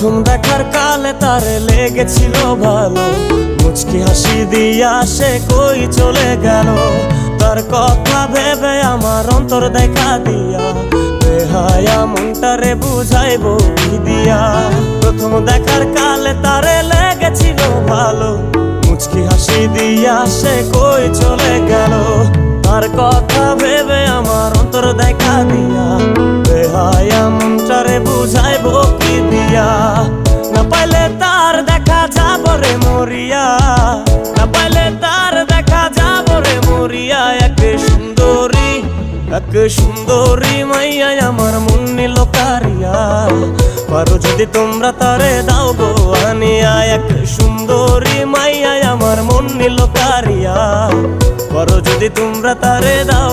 প্রথম দেখার কালে তারে লেগেছিল ভালো, মুচকি হাসি দিয়া সে কই চলে গেল। তার কথা ভেবে আমার অন্তর দেখা দিয়া বেহায়া মনটারে বুঝাইবো কি দিয়া। প্রথম দেখার কালে তারে লেগেছিল ভালো, মুচকি হাসি দিয়া সে কই চলে গেল। তার কথা ভেবে আমার অন্তর দেখা দিয়া বেহায়া মনটারে বুঝাইবো কি দিয়া। না পাইলে তার দেখা যাব রে মরিয়া, না পাইলে তার দেখা যাব রে মরিয়া। এক সুন্দরী মাইয়া আমার মন নিল কারিয়া, পারো যদি তোমরা তারে দাও গো আনিয়া। এক সুন্দরী মাইয়া আমার মন নিল কারিয়া, পারো যদি তোমরা তারে দাও।